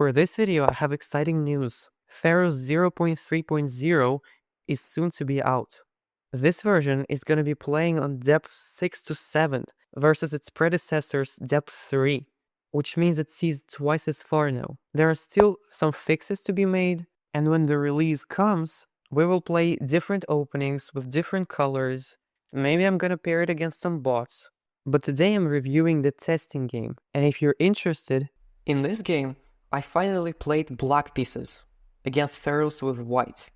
For this video, I have exciting news. Ferrous 0.3.0 is soon to be out. This version is going to be playing on depth 6 to 7 versus its predecessor's depth 3, which means it sees twice as far now. There are still some fixes to be made, and when the release comes, we will play different openings with different colors. Maybe I'm gonna pair it against some bots. But today I'm reviewing the testing game, and if you're interested, in this game, I finally played black pieces against Ferrous with white.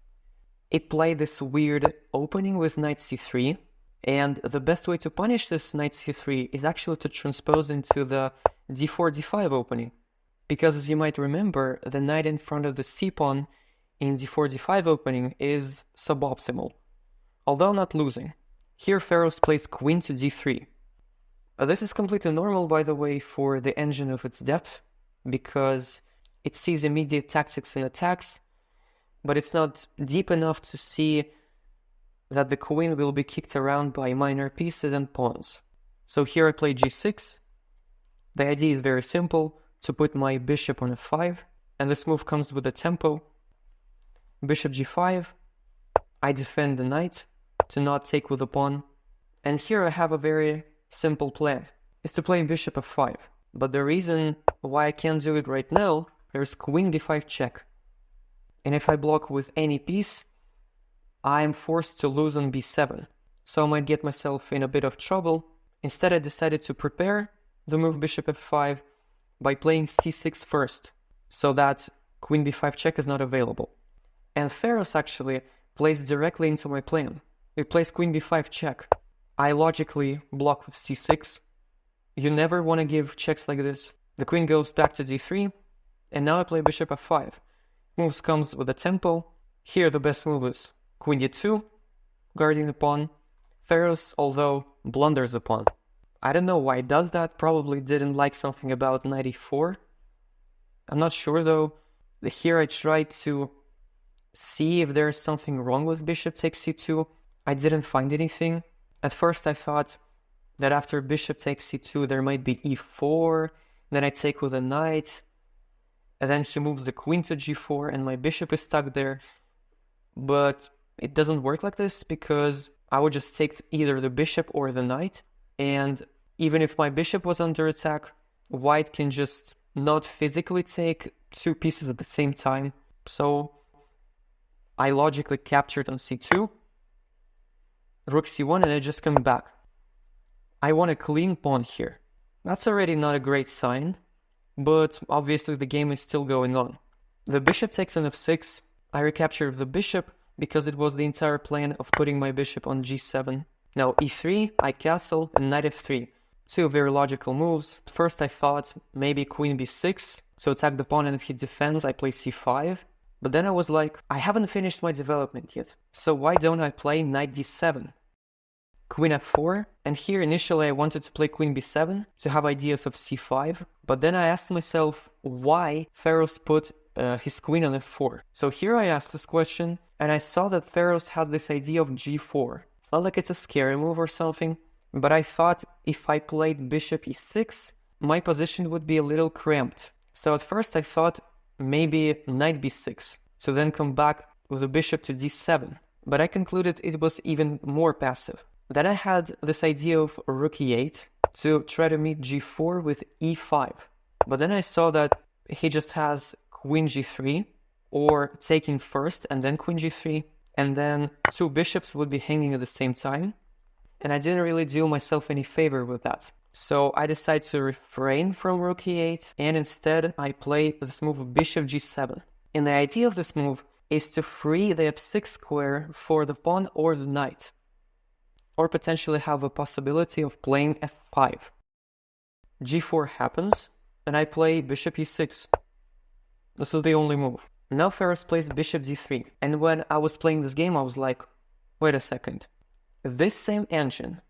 It played this weird opening with knight c3, and the best way to punish this knight c3 is actually to transpose into the d4 d5 opening, because as you might remember, the knight in front of the c-pawn in d4 d5 opening is suboptimal, although not losing. Here Ferrous plays queen to d3. This is completely normal, by the way, for the engine of its depth, because it sees immediate tactics and attacks, but it's not deep enough to see that the queen will be kicked around by minor pieces and pawns. So here I play g6. The idea is very simple, to put my bishop on f5, and this move comes with a tempo. Bishop g5, I defend the knight to not take with the pawn, and here I have a very simple plan, is to play bishop f5. But the reason why I can't do it right now, there's queen d5 check. And if I block with any piece, I'm forced to lose on b7. So I might get myself in a bit of trouble. Instead, I decided to prepare the move bishop f5 by playing c6 first, so that queen b5 check is not available. And Ferrous actually plays directly into my plan. It plays queen b5 check. I logically block with c6. You never want to give checks like this. The queen goes back to d3, and now I play bishop f5. Moves comes with a tempo. Here the best move is queen d2, guarding the pawn. Ferrous, although, blunders the pawn. I don't know why it does that, probably didn't like something about knight e4. I'm not sure though. Here I tried to see if there's something wrong with bishop takes c2. I didn't find anything. At first I thought that after bishop takes c2 there might be e4, then I take with a knight, and then she moves the queen to g4 and my bishop is stuck there. But it doesn't work like this, because I would just take either the bishop or the knight, and even if my bishop was under attack, white can just not physically take two pieces at the same time. So I logically captured on c2, rook c1, and I just come back. I want a clean pawn here. That's already not a great sign, but obviously the game is still going on. The bishop takes on f6. I recapture the bishop because it was the entire plan of putting my bishop on g7. Now e3, I castle, and knight f3. Two very logical moves. First I thought maybe queen b6 to attack the pawn, and if he defends I play c5. But then I was like, I haven't finished my development yet, so why don't I play knight d7? Queen f4, and here initially I wanted to play queen b7 to have ideas of c5, but then I asked myself why Ferrous put his queen on f4. So here I asked this question, and I saw that Ferrous had this idea of g4. It's not like it's a scary move or something, but I thought if I played bishop e6, my position would be a little cramped. So at first I thought maybe knight b6, to then come back with a bishop to d7, but I concluded it was even more passive. Then I had this idea of rook e8 to try to meet g4 with e5, but then I saw that he just has queen g3, or taking first and then queen g3, and then two bishops would be hanging at the same time, and I didn't really do myself any favor with that. So I decided to refrain from rook e8, and instead I play this move of bishop g7. And the idea of this move is to free the f6 square for the pawn or the knight, or potentially have a possibility of playing f5. g4 happens, and I play bishop e6. This is the only move. Now Ferrous plays bishop d3, and when I was playing this game I was like, wait a second. This same engine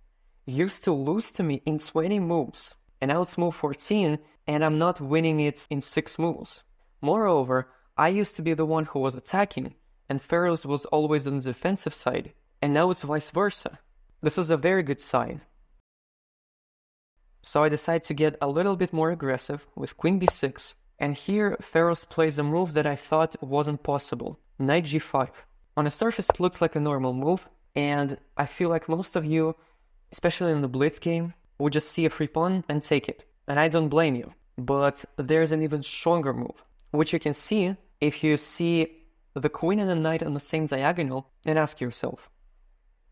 used to lose to me in 20 moves, and now it's move 14, and I'm not winning it in 6 moves. Moreover, I used to be the one who was attacking, and Ferrous was always on the defensive side, and now it's vice versa. This is a very good sign. So I decided to get a little bit more aggressive with queen b6, And here, Ferrous plays a move that I thought wasn't possible. Knight g5. On the surface, it looks like a normal move, and I feel like most of you, especially in the blitz game, would just see a free pawn and take it. And I don't blame you. But there's an even stronger move, which you can see if you see the queen and the knight on the same diagonal and ask yourself,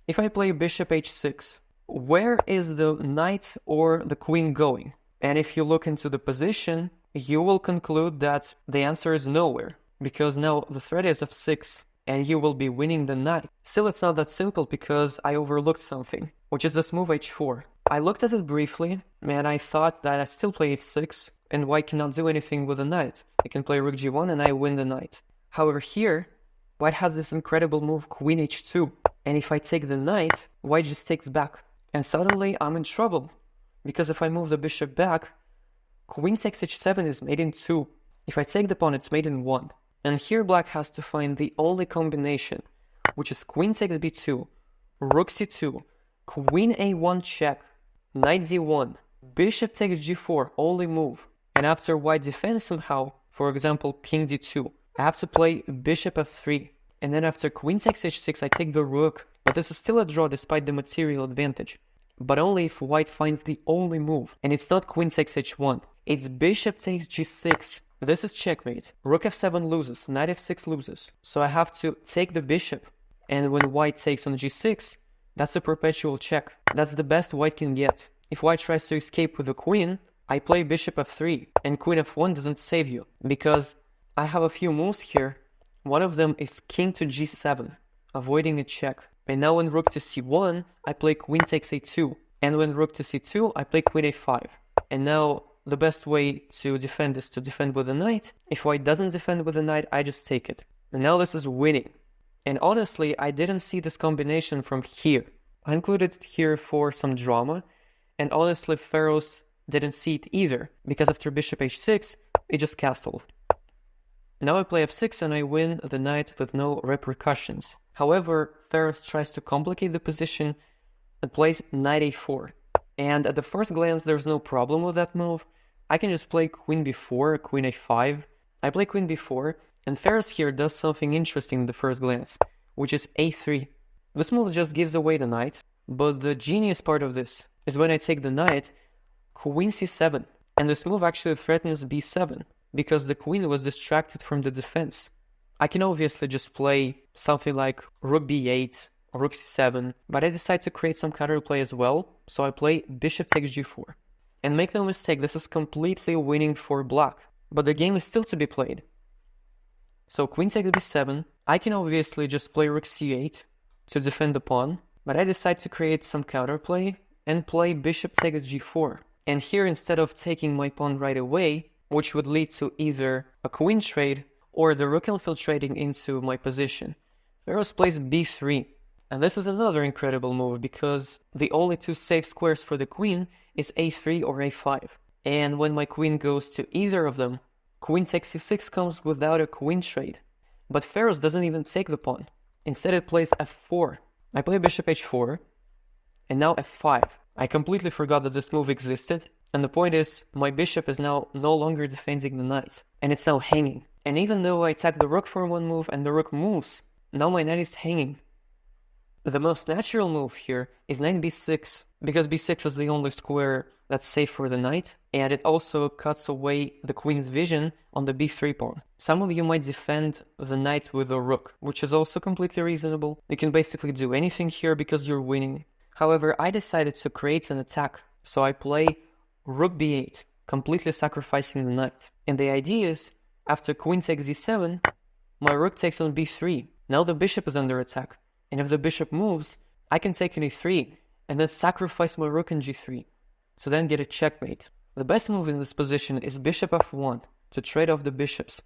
if I play bishop h6, where is the knight or the queen going? And if you look into the position, you will conclude that the answer is nowhere, because now the threat is f6 and you will be winning the knight. Still, it's not that simple because I overlooked something, which is this move h4. I looked at it briefly and I thought that I still play f6 and white cannot do anything with the knight. I can play rook g1 and I win the knight. However, here, white has this incredible move queen h2, and if I take the knight, white just takes back. And suddenly I'm in trouble, because if I move the bishop back, queen takes h7 is mate in 2. If I take the pawn, it's mate in 1. And here black has to find the only combination, which is queen takes b2, rook c2, queen a1 check, knight d1, bishop takes g4, only move. And after white defends somehow, for example, king d2, I have to play bishop f3. And then after queen takes h6, I take the rook. But this is still a draw despite the material advantage. But only if white finds the only move. And it's not queen takes h1. It's bishop takes g6. This is checkmate. Rook f7 loses. Knight f6 loses. So I have to take the bishop. And when white takes on g6, that's a perpetual check. That's the best white can get. If white tries to escape with the queen, I play bishop f3. And queen f1 doesn't save you. Because I have a few moves here. One of them is king to g7, avoiding a check. And now when rook to c1, I play queen takes a2. And when rook to c2, I play queen a5. And now the best way to defend is to defend with a knight. If white doesn't defend with a knight, I just take it. And now this is winning. And honestly, I didn't see this combination from here. I included it here for some drama. And honestly, Ferrous didn't see it either, because after bishop h6, it just castled. Now I play f6 and I win the knight with no repercussions. However, Ferrous tries to complicate the position and plays knight a4. And at the first glance, there's no problem with that move. I can just play queen b4, queen a5. I play queen b4, and Ferrous here does something interesting in the first glance, which is a3. This move just gives away the knight, but the genius part of this is when I take the knight, queen c7. And this move actually threatens b7. Because the queen was distracted from the defense. I can obviously just play something like rook b8 or rook c7, but I decide to create some counterplay as well, so I play bishop takes g4. And make no mistake, this is completely winning for black, but the game is still to be played. So queen takes b7, I can obviously just play rook c8 to defend the pawn, but I decide to create some counterplay and play bishop takes g4. And here, instead of taking my pawn right away, which would lead to either a queen trade or the rook infiltrating into my position, Ferrous plays b3. And this is another incredible move because the only two safe squares for the queen is a3 or a5. And when my queen goes to either of them, queen takes c6 comes without a queen trade. But Ferrous doesn't even take the pawn. Instead it plays f4. I play bishop h4, and now f5. I completely forgot that this move existed. And the point is, my bishop is now no longer defending the knight, and it's now hanging. And even though I attack the rook for one move and the rook moves, now my knight is hanging. The most natural move here is knight b6, because b6 is the only square that's safe for the knight, and it also cuts away the queen's vision on the b3 pawn. Some of you might defend the knight with a rook, which is also completely reasonable. You can basically do anything here because you're winning. However, I decided to create an attack, so I play rook b8, completely sacrificing the knight. And the idea is, after queen takes d7, my rook takes on b3. Now the bishop is under attack, and if the bishop moves, I can take on e3, and then sacrifice my rook in g3, to then get a checkmate. The best move in this position is bishop f1, to trade off the bishops.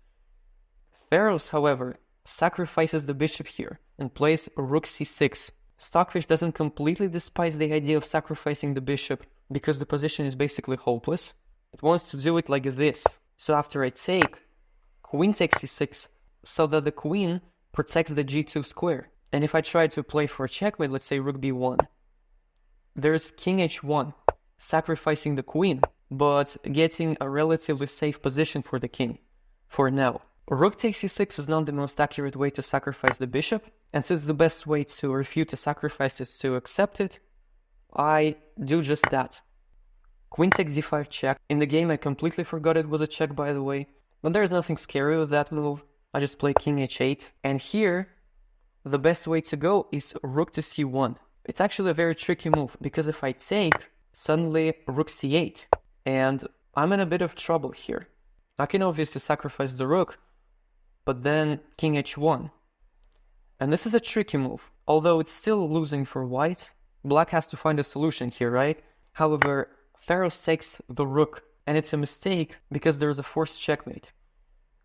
Ferrous, however, sacrifices the bishop here, and plays rook c6. Stockfish doesn't completely despise the idea of sacrificing the bishop, because the position is basically hopeless. It wants to do it like this. So after I take, queen takes c6, so that the queen protects the g2 square. And if I try to play for a checkmate, let's say rook b1, there's king h1, sacrificing the queen. but getting a relatively safe position for the king, for now. Rook takes e6 is not the most accurate way to sacrifice the bishop, and since the best way to refute a sacrifice is to accept it, I do just that. Queen takes d5 check. In the game I completely forgot it was a check, by the way, but there's nothing scary with that move. I just play king h8, and here the best way to go is rook to c1. It's actually a very tricky move, because if I take, suddenly rook c8, and I'm in a bit of trouble here. I can obviously sacrifice the rook, but then king h1. And this is a tricky move. Although it's still losing for white, black has to find a solution here, right? However, Ferrous takes the rook, and it's a mistake because there's a forced checkmate.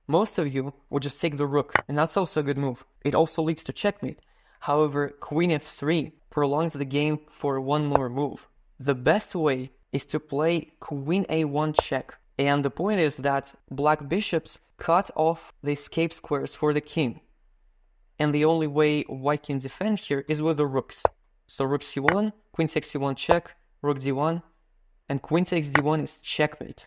Most of you would just take the rook, and that's also a good move. It also leads to checkmate. However, queen f3 prolongs the game for one more move. The best way is to play queen a1 check. And the point is that black bishops cut off the escape squares for the king. And the only way white can defend here is with the rooks. So rook c1, queen takes c1 check, rook d1, and queen takes d1 is checkmate.